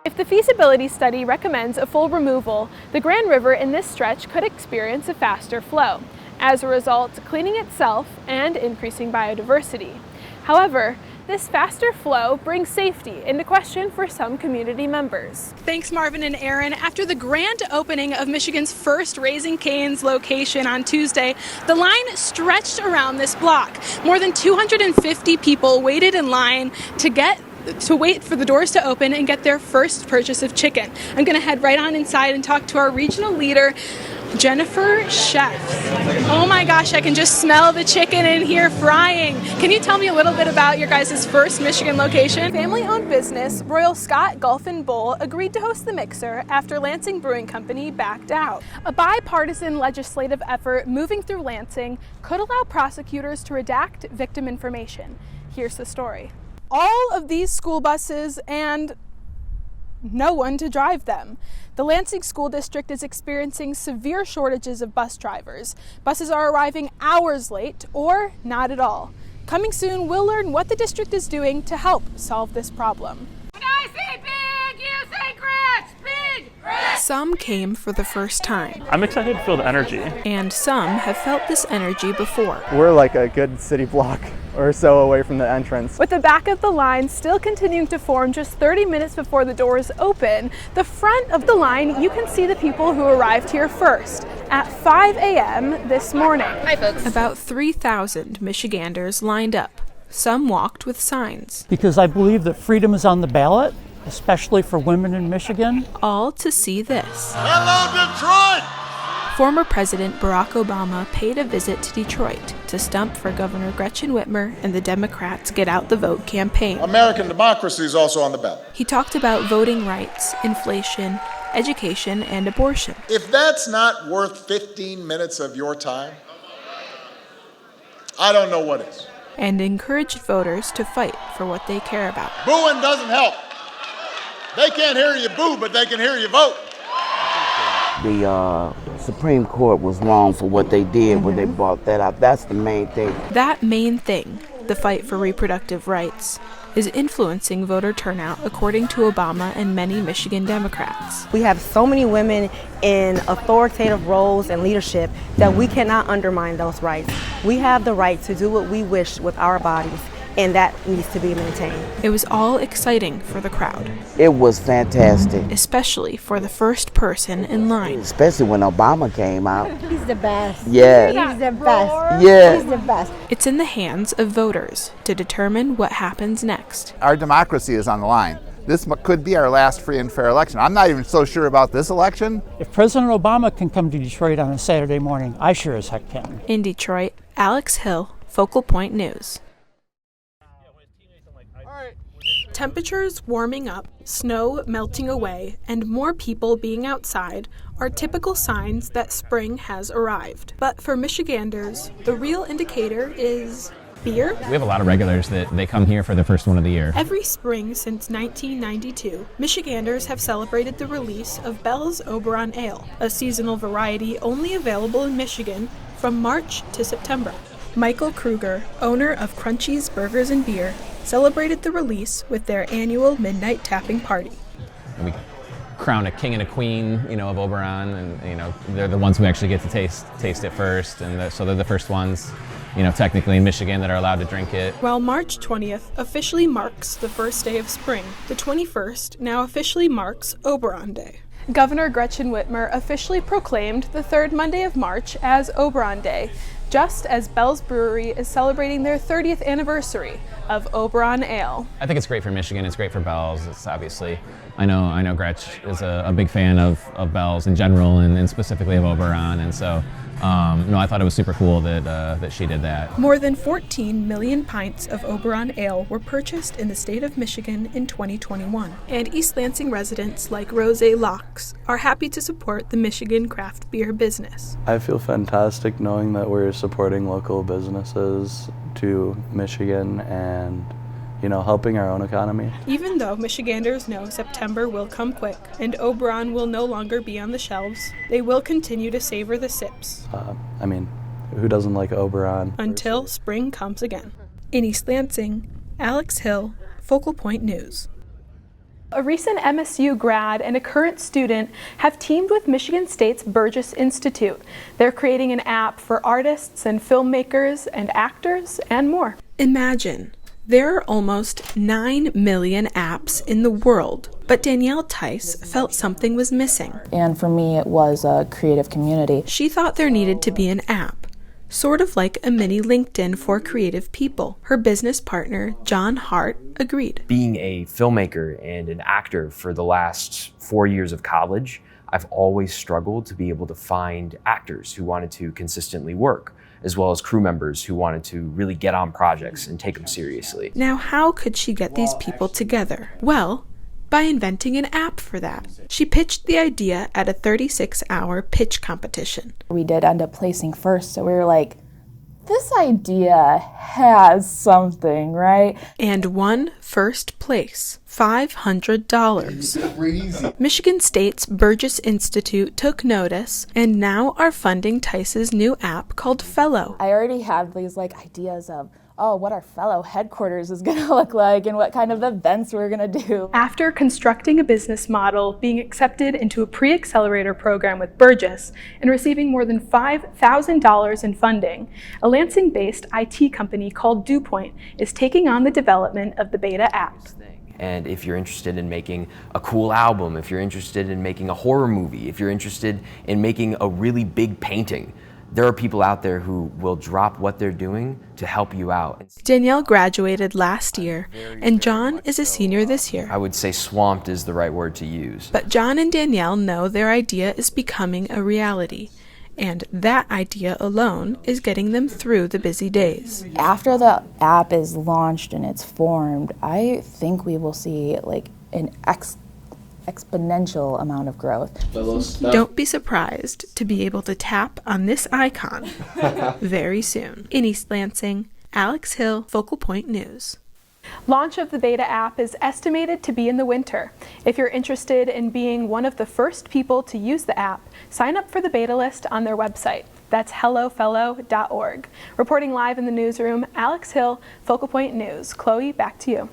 If the feasibility study recommends a full removal, the Grand River in this stretch could experience a faster flow, as a result cleaning itself and increasing biodiversity. However, this faster flow brings safety into question for some community members. Thanks, Marvin and Aaron. After the grand opening of Michigan's first Raising Cane's location on Tuesday, the line stretched around this block. More than 250 people waited in line to wait for the doors to open and get their first purchase of chicken. I'm going to head right on inside and talk to our regional leader, Jennifer Chef. Oh my gosh, I can just smell the chicken in here frying. Can you tell me a little bit about your guys' first Michigan location? Family-owned business Royal Scott Golf and Bowl agreed to host the mixer after Lansing Brewing Company backed out. A bipartisan legislative effort moving through Lansing could allow prosecutors to redact victim information. Here's the story. All of these school buses and no one to drive them. The Lansing School District is experiencing severe shortages of bus drivers. Buses are arriving hours late or not at all. Coming soon, we'll learn what the district is doing to help solve this problem. When I say big, you say Gretch! Big! Gretch! Some came for the first time. I'm excited to feel the energy. And some have felt this energy before. We're like a good city block or so away from the entrance. With the back of the line still continuing to form just 30 minutes before the doors open, the front of the line, you can see the people who arrived here first at 5 a.m. this morning. Hi, folks. About 3,000 Michiganders lined up. Some walked with signs. Because I believe that freedom is on the ballot, especially for women in Michigan. All to see this. Hello, Detroit! Former President Barack Obama paid a visit to Detroit to stump for Governor Gretchen Whitmer and the Democrats' Get Out the Vote campaign. American democracy is also on the ballot. He talked about voting rights, inflation, education, and abortion. If that's not worth 15 minutes of your time, I don't know what is. And encouraged voters to fight for what they care about. Booing doesn't help. They can't hear you boo, but they can hear you vote. The Supreme Court was wrong for what they did when they brought that up. That's the main thing. That main thing, the fight for reproductive rights, is influencing voter turnout according to Obama and many Michigan Democrats. We have so many women in authoritative roles and leadership that we cannot undermine those rights. We have the right to do what we wish with our bodies, and that needs to be maintained. It was all exciting for the crowd. It was fantastic. Especially for the first person in line. Especially when Obama came out. He's the best. Yeah. He's the best. Yeah. He's the best. It's in the hands of voters to determine what happens next. Our democracy is on the line. This could be our last free and fair election. I'm not even so sure about this election. If President Obama can come to Detroit on a Saturday morning, I sure as heck can. In Detroit, Alex Hill, Focal Point News. Temperatures warming up, snow melting away, and more people being outside are typical signs that spring has arrived. But for Michiganders, the real indicator is beer. We have a lot of regulars that they come here for the first one of the year. Every spring since 1992, Michiganders have celebrated the release of Bell's Oberon Ale, a seasonal variety only available in Michigan from March to September. Michael Kruger, owner of Crunchies Burgers and Beer, celebrated the release with their annual midnight tapping party. And we crown a king and a queen, of Oberon, and they're the ones who actually get to taste it first, and so they're the first ones, technically in Michigan that are allowed to drink it. While March 20th officially marks the first day of spring, the 21st now officially marks Oberon Day. Governor Gretchen Whitmer officially proclaimed the third Monday of March as Oberon Day, just as Bell's Brewery is celebrating their 30th anniversary of Oberon Ale. I think it's great for Michigan, it's great for Bell's. It's obviously, I know Gretch is a big fan of Bell's in general and specifically of Oberon, and so I thought it was super cool that she did that. More than 14 million pints of Oberon Ale were purchased in the state of Michigan in 2021. And East Lansing residents like Rose Locks are happy to support the Michigan craft beer business. I feel fantastic knowing that we're supporting local businesses to Michigan and helping our own economy. Even though Michiganders know September will come quick and Oberon will no longer be on the shelves, they will continue to savor the sips. Who doesn't like Oberon? Until spring comes again. In East Lansing, Alex Hill, Focal Point News. A recent MSU grad and a current student have teamed with Michigan State's Burgess Institute. They're creating an app for artists and filmmakers and actors and more. Imagine, there are almost 9 million apps in the world, but Danielle Tice felt something was missing. And for me, it was a creative community. She thought there needed to be an app, sort of like a mini LinkedIn for creative people. Her business partner, John Hart, agreed. Being a filmmaker and an actor for the last 4 years of college, I've always struggled to be able to find actors who wanted to consistently work, as well as crew members who wanted to really get on projects and take them seriously. Now, how could she get these people together? Well, by inventing an app for that. She pitched the idea at a 36-hour pitch competition. We did end up placing first, so we were like, this idea has something, right? And won first place, $500. Michigan State's Burgess Institute took notice and now are funding Tice's new app called Fellow. I already have these ideas of, what our Fellow headquarters is going to look like and what kind of events we're going to do. After constructing a business model, being accepted into a pre-accelerator program with Burgess, and receiving more than $5,000 in funding, a Lansing-based IT company called DewPoint is taking on the development of the beta app. And if you're interested in making a cool album, if you're interested in making a horror movie, if you're interested in making a really big painting, there are people out there who will drop what they're doing to help you out. Danielle graduated last year, and John is a senior this year. I would say swamped is the right word to use. But John and Danielle know their idea is becoming a reality, and that idea alone is getting them through the busy days. After the app is launched and it's formed, I think we will see an exponential amount of growth. Don't be surprised to be able to tap on this icon very soon. In East Lansing, Alex Hill, Focal Point News. Launch of the beta app is estimated to be in the winter. If you're interested in being one of the first people to use the app, sign up for the beta list on their website. That's hellofellow.org. Reporting live in the newsroom, Alex Hill, Focal Point News. Chloe, back to you.